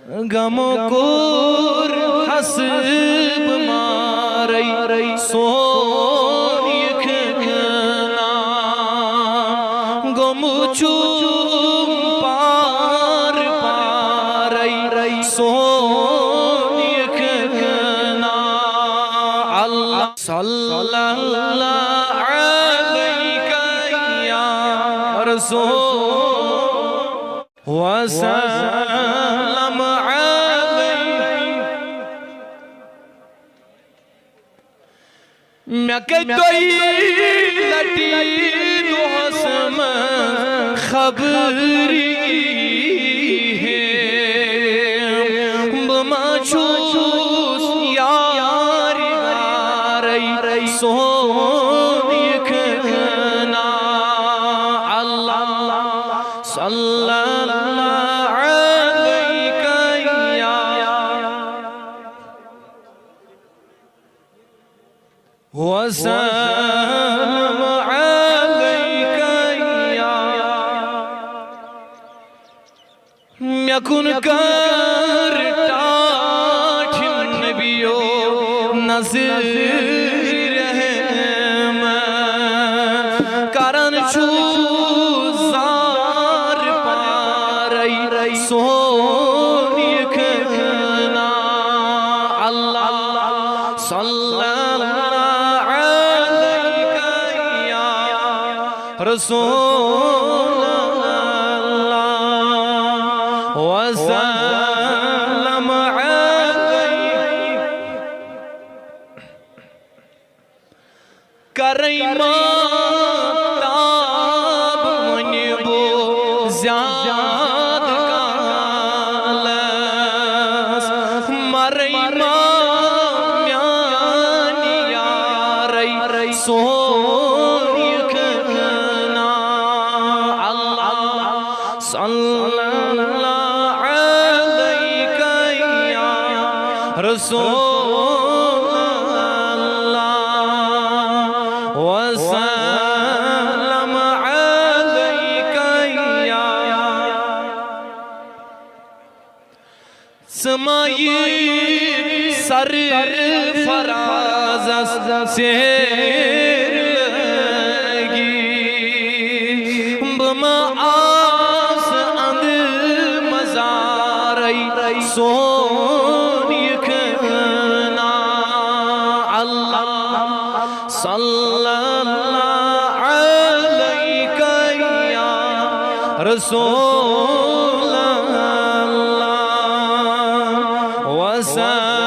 गमकोर हसब मारई सोन यखना गमुचुम पार पारई सोन यखना अल्लाह सल्लल्लाहु अलैका या रसूल वसल्लम मैं कई लटी दोहसम खबरी है बमाचूस यार यार सोन यखना अल्लाह सल्लल्लाहु अलैका या वसल्लम अलैका या यकुन कर टाठ नबियो नज़र रहम करन छु जार पारई सोन यखना अल्लाह सल्लल्लाहु अलैका या रसूल अल्लाह वसल्लम अलैका करई माताब मनबो ज़्याद कालस मरई म्यानी यारई सोन यखना अल्लाह सल्लल्लाहु अलैका या रसूल अल्लाह वसल्लम अलैका या समाई सर फराज से लगी बमा आस अंद मज़ारई सोन यखना अल्लाह सल्लल्लाहु अलैका या रसूल अल्लाह वसल्लम